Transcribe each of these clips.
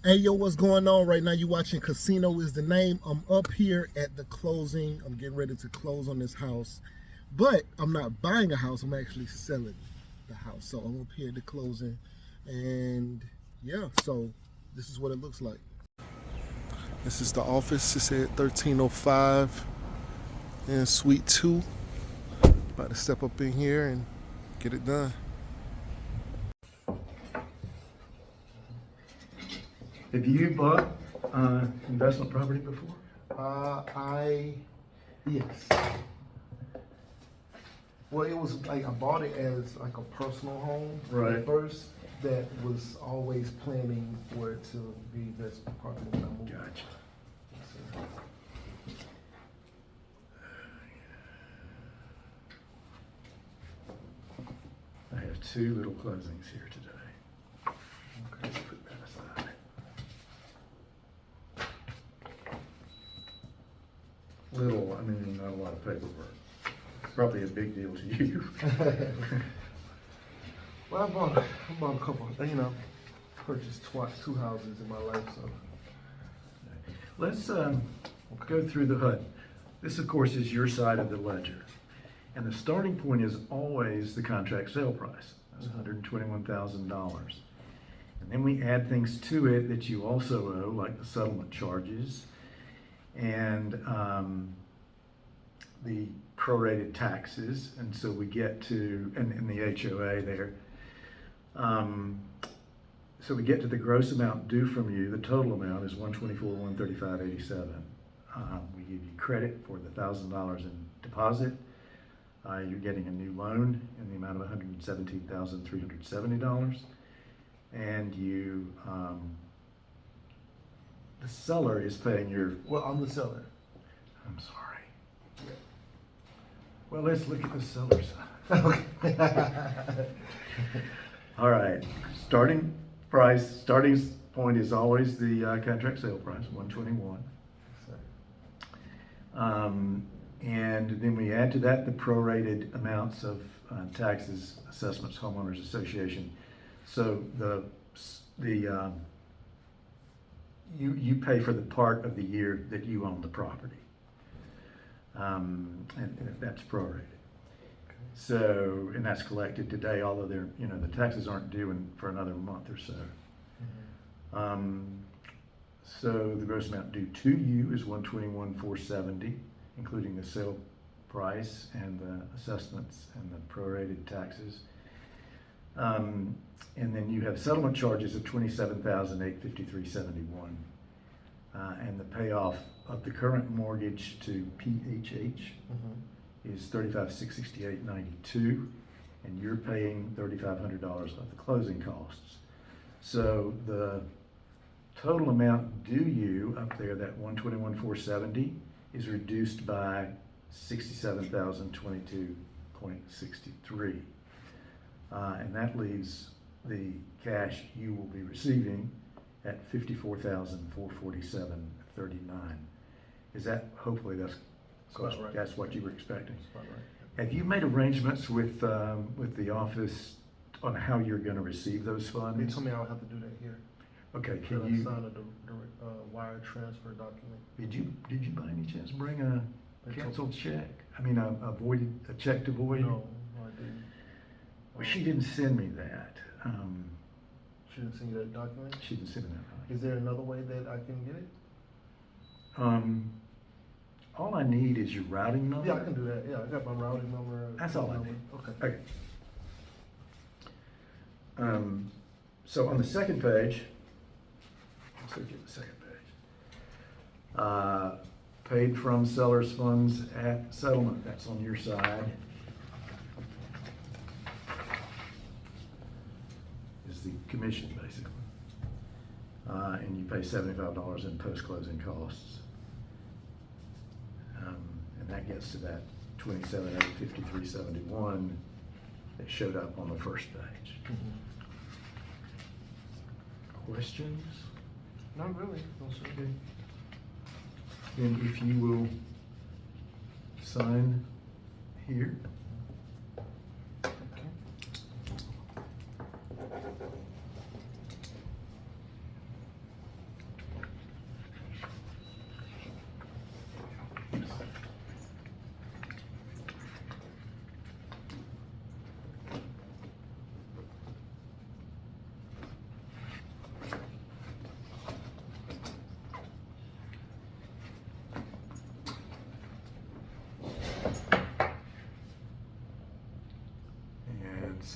Hey, yo, what's going on right now? You watching Casino is the Name. I'm up here at the closing. I'm getting ready to close on this house, but I'm not buying a house. I'm actually selling the house. So I'm up here at the closing, and yeah, so this is what it looks like. This is the office. It's at 1305 in Suite 2. About to step up in here and get it done. Have you bought investment property before? Yes. Well, it was like I bought it as like a personal home Right. at first. That was always planning for it to be investment property when I moved. Gotcha. I have two little closings here today. Okay. Let's put that aside. Little, I mean, not a lot of paperwork. Probably a big deal to you. Well, I bought a couple. Purchased two houses in my life. So Let's go through the HUD. This, of course, is your side of the ledger. And the starting point is always the contract sale price. That's $121,000. And then we add things to it that you also owe, like the settlement charges and the prorated taxes. And so we get to, and the HOA there. So we get to the gross amount due from you. The total amount is $124,135.87. We give you credit for the $1,000 in deposit. You're getting a new loan in the amount of $117,370, and you, the seller is paying your. well, I'm the seller. I'm sorry. Well, let's look at the seller side. Okay. All right, starting point is always the contract sale price, $121. And then we add to that the prorated amounts of taxes, assessments, homeowners association. So you pay for the part of the year that you own the property, and that's prorated. So, and that's collected today, although the taxes aren't due for another month or so. So the gross amount due to you is $121,470, including the sale price and the assessments and the prorated taxes. And then you have settlement charges of $27,853.71, and the payoff of the current mortgage to PHH is $35,668.92, and you're paying $3,500 of the closing costs. So the total amount due you up there, that $121,470, is reduced by $67,022.63, and that leaves the cash you will be receiving at $54,447.39. Is that, hopefully that's right. That's what you were expecting. That's right. Have you made arrangements with the office on how you're going to receive those funds? They told me I would have to do that here. Okay, Can can you? sign a wire transfer document? Did you by any chance bring a canceled check? I mean, a check to void? No, I didn't. Well, she didn't send me that. She didn't send you that document? She didn't send me that. Is there another way that I can get it? All I need is your routing number. Yeah, I can do that. Yeah, I got my routing number. That's all I need. Okay. Okay. So on the second page, let's look at the second page. Paid from seller's funds at settlement, that's on your side. Is the commission basically. And you pay $75 in post-closing costs. And that gets to that $27,853.71 that showed up on the first page. Questions? Not really. No, sir. Okay. Then if you will sign here. Okay.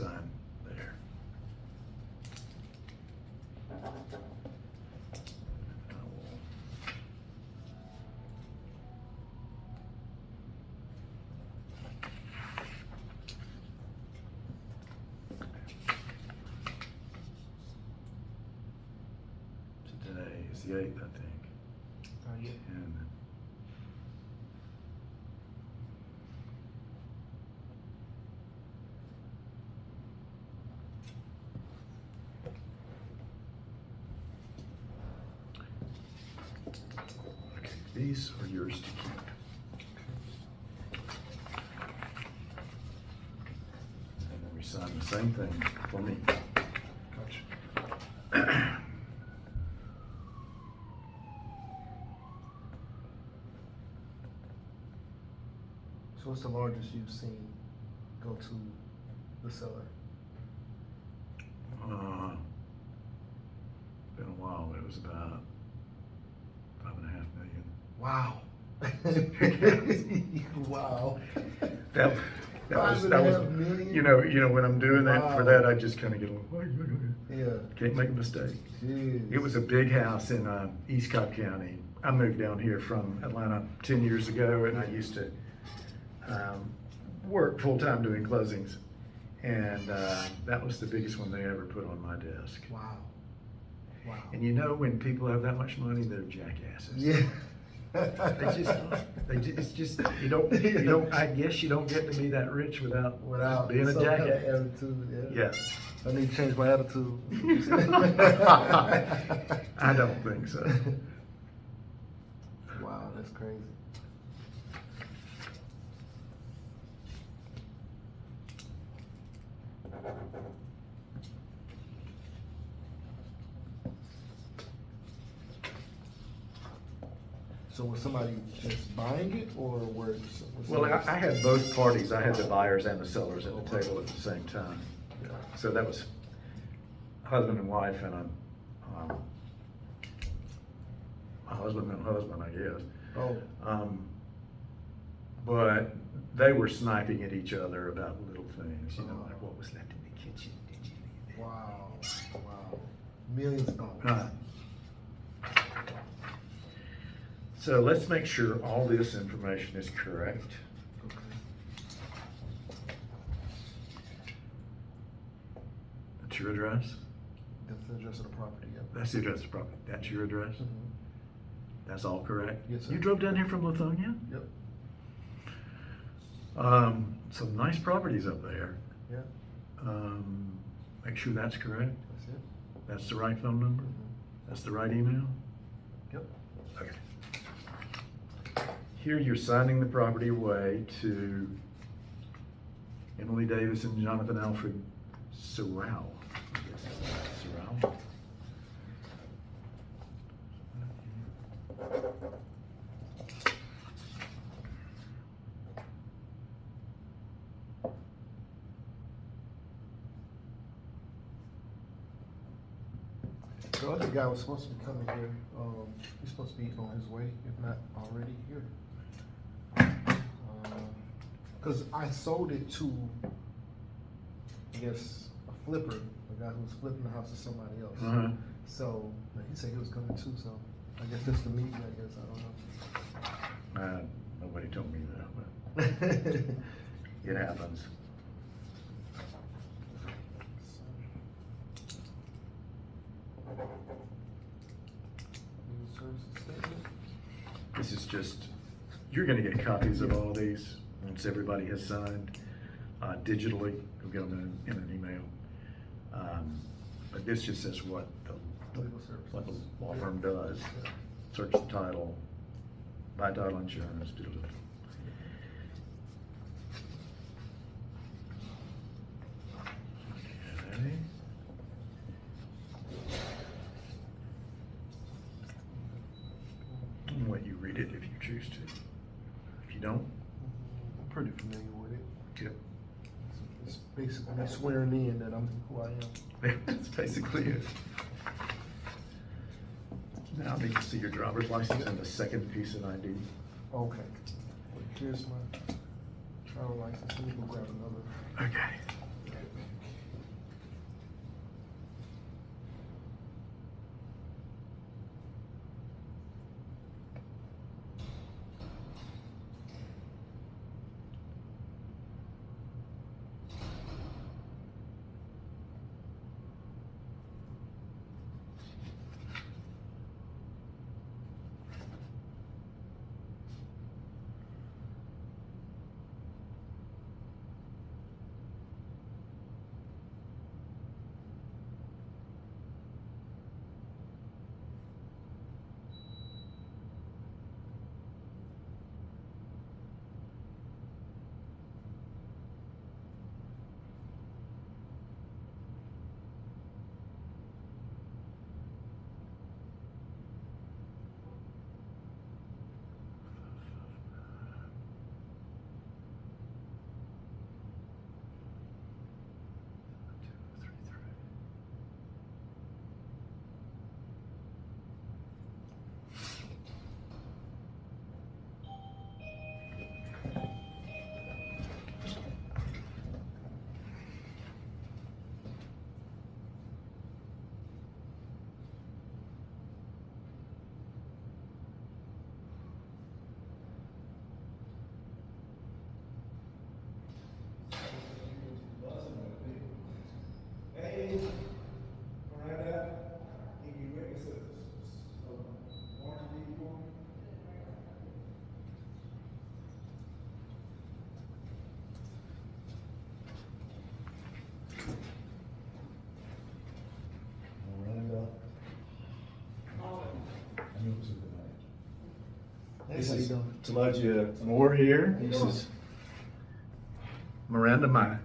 sign there. I will- Today is the 8th, I think. Yeah. And okay, these are yours to keep. And then we sign the same thing for me. Gotcha. So what's the largest you've seen go to the seller? Been a while, it was about 5.5 million. Wow. Wow. That was, 5.5 million? you know, when I'm doing that, for Wow. that, I just kind of get a little, Yeah. can't make a mistake. Jeez. It was a big house in East Cobb County. I moved down here from Atlanta 10 years ago, and I used to work full-time doing closings. And that was the biggest one they ever put on my desk. Wow. Wow. And you know, when people have that much money, they're jackasses. Yeah. It's just, you don't, I guess you don't get to be that rich without being a some kind of jackass. attitude, yeah. Yeah. I need to change my attitude. I don't think so. Wow, that's crazy. So was somebody just buying it, or was Well, I had both parties. I had the buyers and the sellers at the table at the same time. So that was husband and wife and a husband and husband, I guess. Oh, But they were sniping at each other about little things, you know, like what was left in the kitchen, did you eat it? wow, wow. Millions of dollars. So let's make sure all this information is correct. Okay. That's your address? That's the address of the property, yeah. That's the address of the property. That's your address? Mhm. That's all correct? Yes, sir. You drove down here from Lithonia? Yep, Some nice properties up there. yeah, Make sure that's correct. that's it. That's the right phone number? Mhm. That's the right email? Yep. Okay. Here you're signing the property away to Emily Davis and Jonathan Alfred Sorrell. Sorrell? The other guy was supposed to be coming here, he's supposed to be on his way, if not already here. Cause I sold it to, I guess, a flipper, a guy who was flipping the house to somebody else. Uh-huh. So, but he said he was coming too, so I guess that's the meeting, I guess, I don't know. Nobody told me that, but it happens. This is just, you're gonna get copies of all these once everybody has signed digitally. You'll get them in an email. But this just says what the law firm does. Search the title, buy title insurance, do it. Okay. I'll let you read it if you choose to. If you don't, I'm pretty familiar with it. yep. It's basically swearing in that I'm who I am. That's basically it. Now I need to see your driver's license and the second piece of ID. Okay. Here's my travel license. Let me go grab another. Okay. This How you is doing? Taloja Moore here. How you This doing? is Miranda, my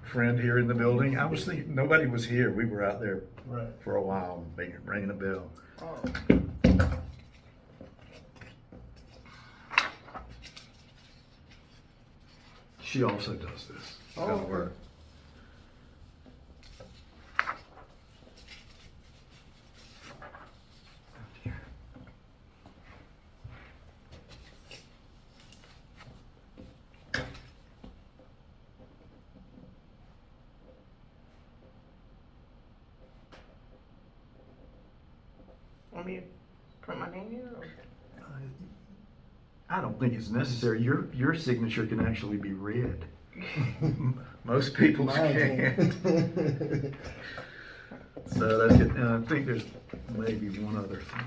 friend here in the building. I was thinking, nobody was here. We were out there Right. for a while, ringing a bell. Oh. She also does this. Oh, kind of okay. work. Want me to print my name here? Or? I don't think it's necessary. Your signature can actually be read. Most people's Mine can't. can't. So that's good. And I think there's maybe one other thing.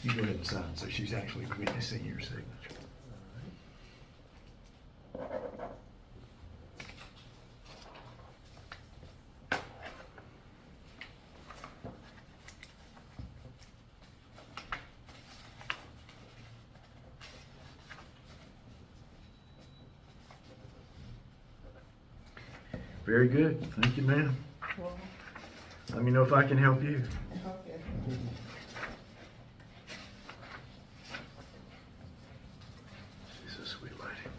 You go ahead and sign, so she's actually witnessing your signature. Very good. Thank you, ma'am. Well, Let me know if I can help you. okay. She's a sweet lady.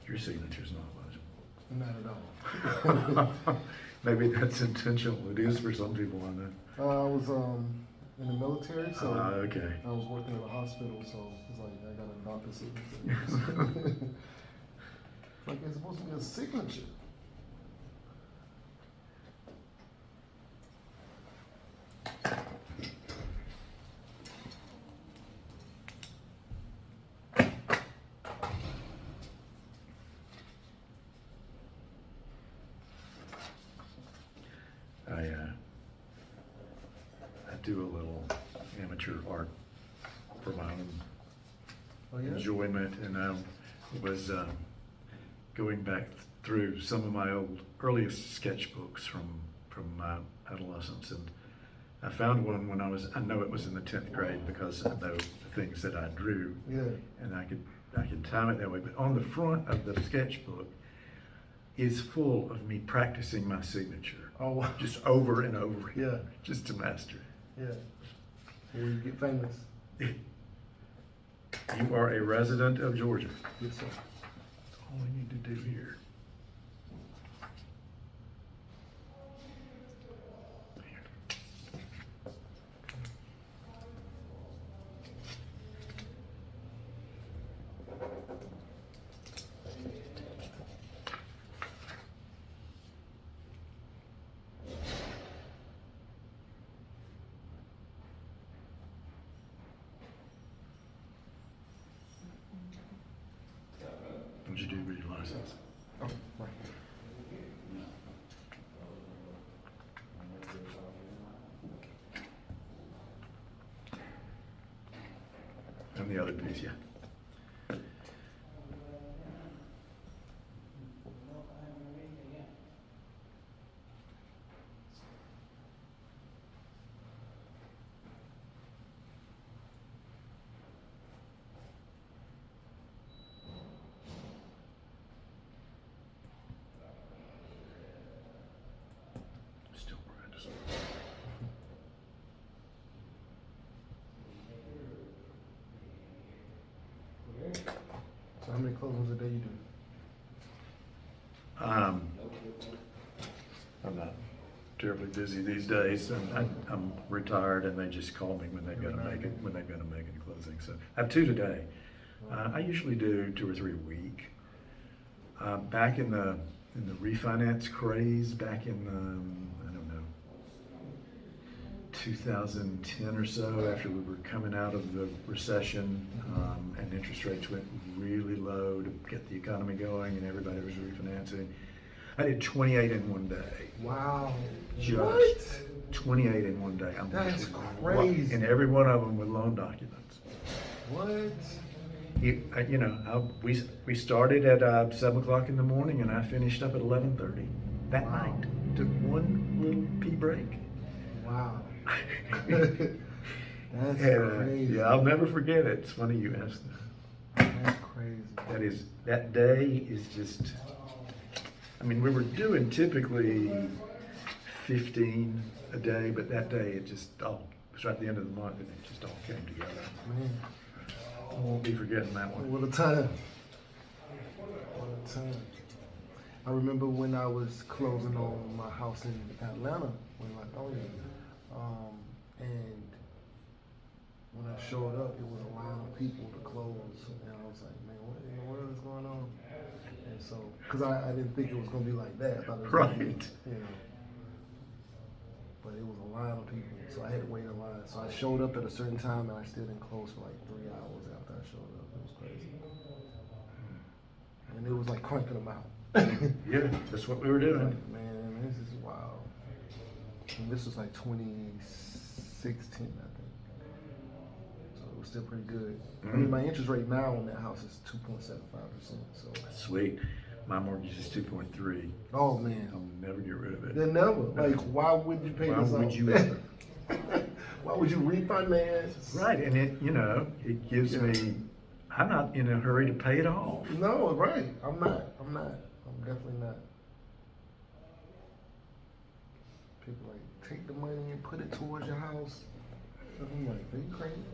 Your signature's not legible. Not at all. Maybe that's intentional. It is for some people, I know. I was in the military, so Okay. I was working at a hospital, so it's like I got a doctor's signature. Like it's supposed to be a signature. I do a little amateur art for my own Oh yeah. enjoyment, and I was going back through some of my earliest sketchbooks from my adolescence, and I found one when I know it was in the 10th grade because I know the things that I drew, Yeah. and I could time it that way. But on the front of the sketchbook is full of me practicing my signature, Oh wow. just over and over, Yeah. just to master Yeah. Will you get famous? it. You are a resident of Georgia. Yes, sir. That's all I need to do here. What'd you do with your license? Oh, right. And the other piece, yeah. Still practicing. So how many closings a day you do? I'm not terribly busy these days, and I'm retired, and they just call me when they've got to make it, when they've got to make a closing. So I have 2 today. I usually do 2 or 3 a week. Back in the refinance craze, back in the, I don't know, 2010 or so, after we were coming out of the recession, and interest rates went really low to get the economy going, and everybody was refinancing. I did 28 in one day. Wow. Just What? 28 in one day. That's crazy. And every one of them with loan documents. What? We started at 7 o'clock in the morning, and I finished up at 11:30 that Wow. night. Took one little pee break. Wow. That's And, crazy. yeah, I'll never forget it. It's funny you asked that. That's crazy. That day is just, I mean, we were doing typically 15 a day, but that day it just all, it was right at the end of the month, and it just all came together. Man, I won't be forgetting that one. what a time. What a time. I remember when I was closing on my house in Atlanta, when I owned it, and when I showed up, it was a line of people to close, and I was like, man, what in the world is going on? And so, because I didn't think it was going to be like that. I thought it was gonna be, Right. you know, but it was a line of people, so I had to wait in line. So I showed up at a certain time, and I still didn't close for like 3 hours after I showed up. It was crazy. And it was like cranking them out. Yeah, that's what we were doing. Like, man, this is wild. And this was like 2016, I think. So it was still pretty good. I mean, my interest rate now on that house is 2.75%. So, Sweet. My mortgage is 2.3. oh man, I'll never get rid of it. they never. Like, why would you pay Why this would off? you ever? Why would you refinance? Right, and it gives me, I'm not in a hurry to pay it off. No, right. I'm not. I'm definitely not. People like, take the money and put it towards your house. I'm like, are you crazy?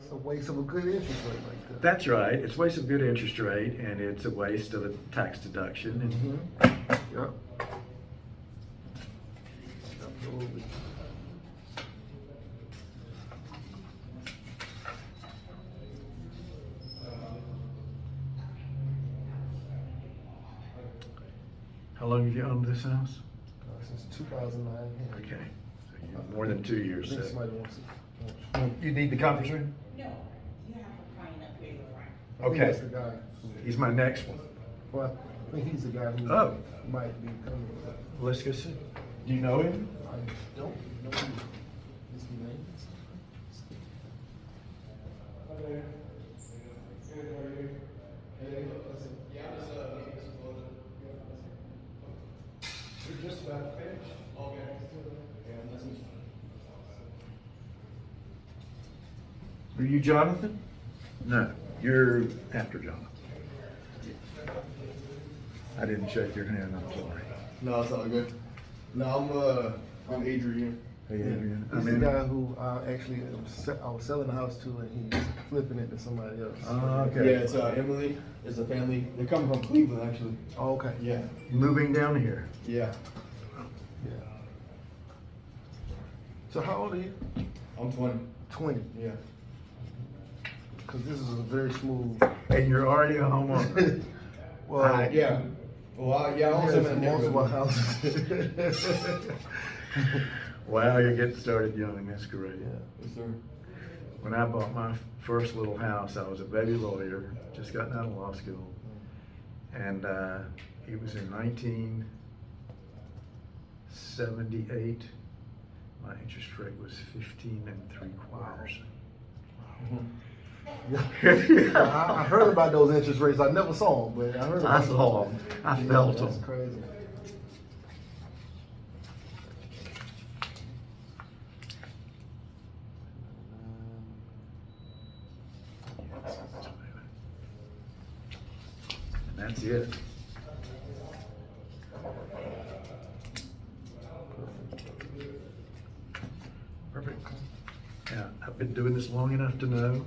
It's a waste of a good interest rate like that. That's right. It's a waste of good interest rate, and it's a waste of a tax deduction. And Yep. Absolutely. how long have you owned this house? Since 2009. Okay, so you're more than 2 I years. think So. somebody wants it. You need the conference room? No, you have a client up here in the front. I think Okay. that's the guy. He's my next one. Well, I think he's the guy who Oh. might be coming. Let's go see. Do you know him? I don't know his name. We're just about finished. Okay. Are you Jonathan? No, you're after Jonathan. I didn't shake your hand, I'm sorry. No, it's all good. No, I'm Adrian. Hey, Adrian. He's the guy who actually I was selling the house to, and he's flipping it to somebody else. Okay. Yeah, it's Emily. It's a family. They're coming from Cleveland, actually. Oh, okay. Yeah. Moving down here. Yeah. Yeah. So how old are you? I'm 20. 20. Yeah. Because this is a very smooth. And you're already a homeowner. Well, Yeah. Well, I own yes, some in the most of our neighborhood. houses. Wow, you're getting started young, that's great. Yes, sir. When I bought my first little house, I was a baby lawyer, just gotten out of law school. And it was in 1978. My interest rate was 15 3/4. I heard about those interest rates. I never saw them, but I heard about I saw them. I felt That's them. crazy. And that's it. Perfect. Yeah, I've been doing this long enough to know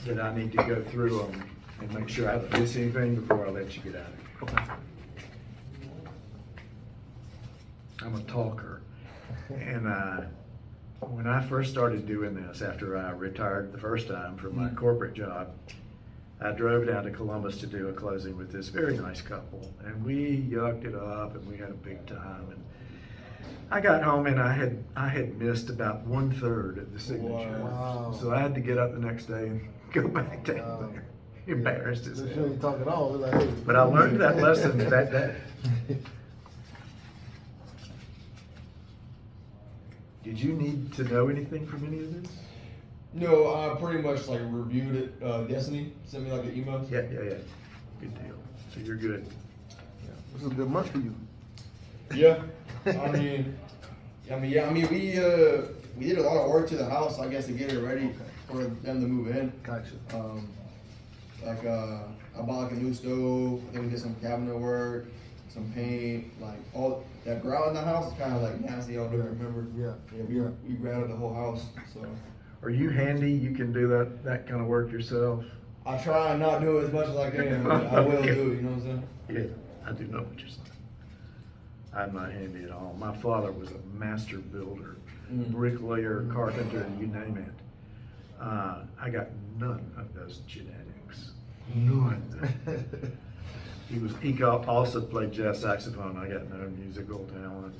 that I need to go through them and make sure I haven't missed anything before I let you get out of here. Okay. I'm a talker. And when I first started doing this, after I retired the first time from my corporate job, I drove down to Columbus to do a closing with this very nice couple. And we yucked it up and we had a big time. And I got home and I had missed about 1/3 of the signature. Wow. So I had to get up the next day and go back down Wow. there. Embarrassed as You hell. ain't talk at all. We're like, hey. But I learned that lesson that day. Did you need to know anything from any of this? No, I pretty much like reviewed it. Destiny sent me like an email. Yeah. Good deal. So you're good. This is a good month for you. Yeah. I mean, we did a lot of work to the house, I guess, to get it ready for them to move in. Gotcha. I bought like a new stove, then we did some cabinet work, some paint, like all that grout in the house is kind of like nasty. I don't remember. Yeah. We grouted the whole house. So Are you handy? You can do that kind of work yourself? I try and not do it as much as I can, but I will do it. You know what I'm saying? Yeah, I do know what you're saying. I'm not handy at all. My father was a master builder, bricklayer, carpenter, you name it. I got none of those genetics. None. He also played jazz saxophone. I got no musical talent.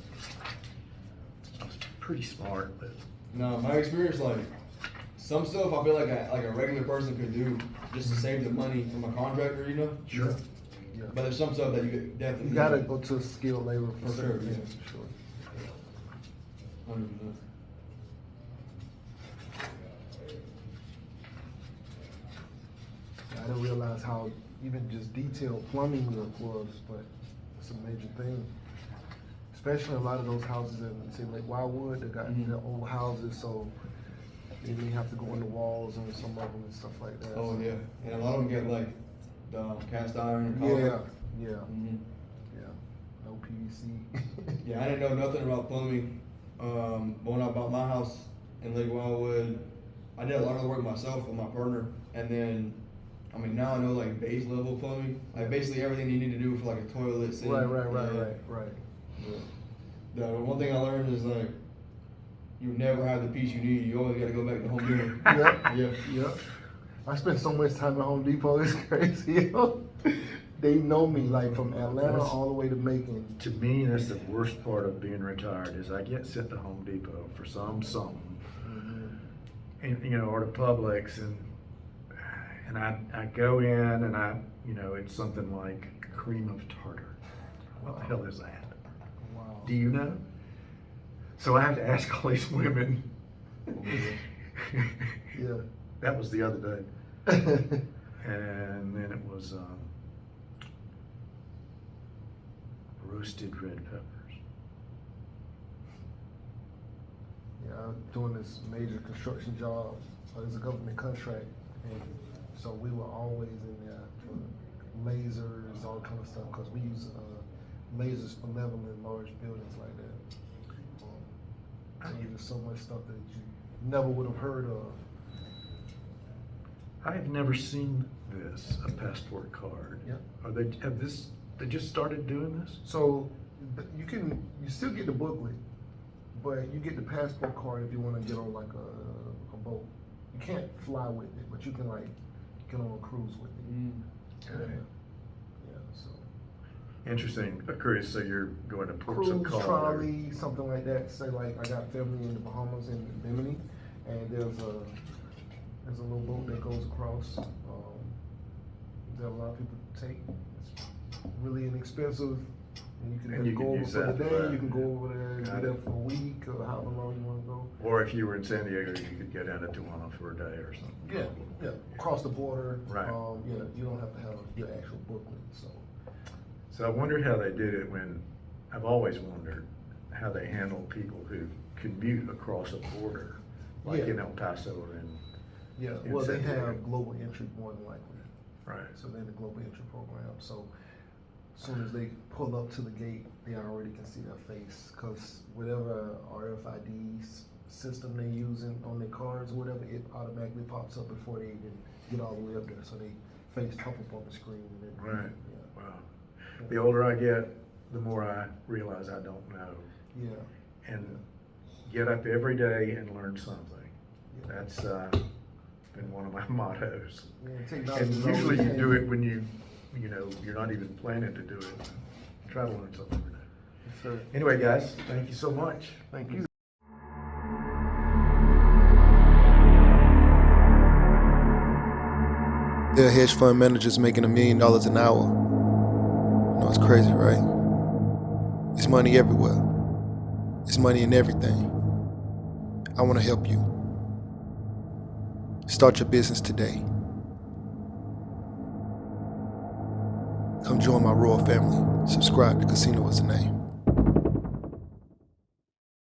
I was pretty smart, but No, my experience, like some stuff I feel like a regular person could do just to save the money from a contractor, you know? sure. Yeah. But there's some stuff that you could definitely You gotta go to skilled labor for For sure, certain yeah. things, for sure. 100%. I didn't realize how even just detailed plumbing work was, but it's a major thing. Especially a lot of those houses in, say, like Wildwood, they got their old houses, so they may have to go in the walls on some of them and stuff like that. Oh yeah, and a lot of them get like the cast iron. Yeah, Copper. yeah, Mhm. yeah. No PVC. Yeah, I didn't know nothing about plumbing. But when I bought my house in Lake Wildwood, I did a lot of the work myself with my partner, and then, I mean, now I know like base level plumbing, like basically everything you need to do for like a toilet, sink. Right. Yeah. The one thing I learned is like, you never have the piece you need. You always got to go back to Home Depot. Yep. Yeah. I spent so much time at Home Depot, it's crazy. They know me, like from Atlanta all the way to Macon. To me, that's the worst part of being retired is I get sent to Home Depot for something, and or to Publix, and I go in and it's something like cream of tartar. What the hell is that? Wow. Do you know? So I have to ask all these women. Yeah. That was the other day, and then it was roasted red peppers. Yeah, I'm doing this major construction job. It's a government contract, and so we were always in there for lasers, all kind of stuff, because we use lasers for leveling large buildings like that. So there's so much stuff that you never would have heard of. I've never seen this, a passport card. Yeah. They just started doing this? So you still get the booklet, but you get the passport card if you want to get on like a boat. You can't fly with it, but you can like get on a cruise with it. Okay. Yeah, so. Interesting. Curious, so you're going to ports of Cruise, call. trolley, something like that. Say like I got family in the Bahamas and Bimini, and there's a little boat that goes across. That a lot of people take. It's really inexpensive, and you can And you go can over use for the that day. for that. You can go over there and Got be there it. for a week or however long you want to go. Or if you were in San Diego, you could go down to Tijuana for a day or something. Yeah, cross the border. Right. Yeah, you don't have to have your actual booklet. So I wondered how they did it when, I've always wondered how they handle people who commute across a border, like Yeah. in El Paso or in. Yeah, in well, they San Diego. have global entry more than likely. Right. So they're in the global entry program. So as soon as they pull up to the gate, they already can see their face, because whatever RFID system they're using on their cars or whatever, it automatically pops up before they even get all the way up there. So they face pop up on the screen. And then, Right. Wow. The older I get, the more I realize I don't know. Yeah. And get up every day and learn something. Yeah. That's been one of my mottos. Yeah, technology And is usually always you do it changing. when you're not even planning to do it. Try to learn something every day. Yes, sir. Anyway, guys, thank you so much. Thank you. There are hedge fund managers making $1 million an hour. You know, it's crazy, right? It's money everywhere. It's money in everything. I want to help you. Start your business today. Come join my royal family. Subscribe to Casino is the Name.